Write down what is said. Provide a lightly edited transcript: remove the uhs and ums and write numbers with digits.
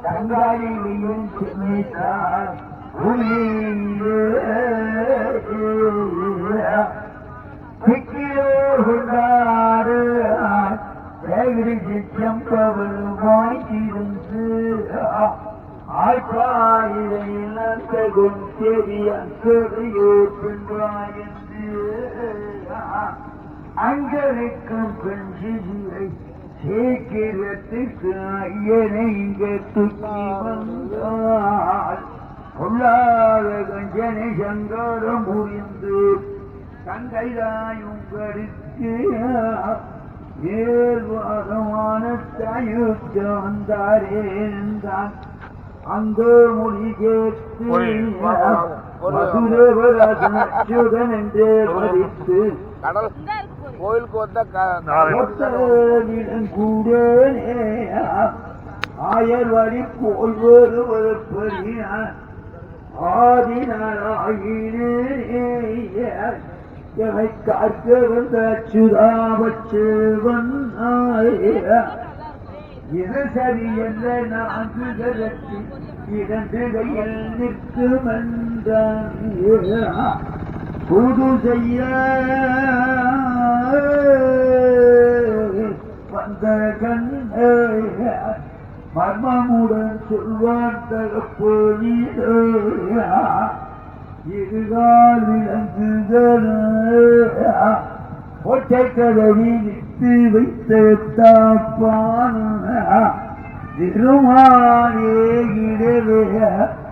தங்காளியும் கொண்டாடு செம்பவருமாயிருந்து ஆழ்பாயிரையிலும் தெரியோ பெண்றாயன்று அங்கரைக்கும் பெண்சியை சீக்கிரத்துக்கு துக்கி வந்தால் பொல்லாத கஞ்சனை சங்கரம் புரிந்து தங்கைதாய் உங்களுக்கு ஏழ்வாதமான தாயுத்த வந்தாரே என்றான். அந்த மொழி கேட்டு மதுரவராஜன் என்றே மதித்து கோயிலுக்கு வந்த கூட ஆயர்வாடி போய் வருவதற்படி ஆதினாராயினை காக்க வந்த சுதாபச்சேவன் இது சரி என்ற நான்கு கரத்தில் இரண்டு கையில் நிற்கும் என்றான். புது செய்ய வந்த கண் மர்மமுடன் சொல்வான் தகப்பு இருகால் விளங்குகள் ஒற்றை கதவி நிட்டு வைத்த தாப்பான் திருமானே இடவே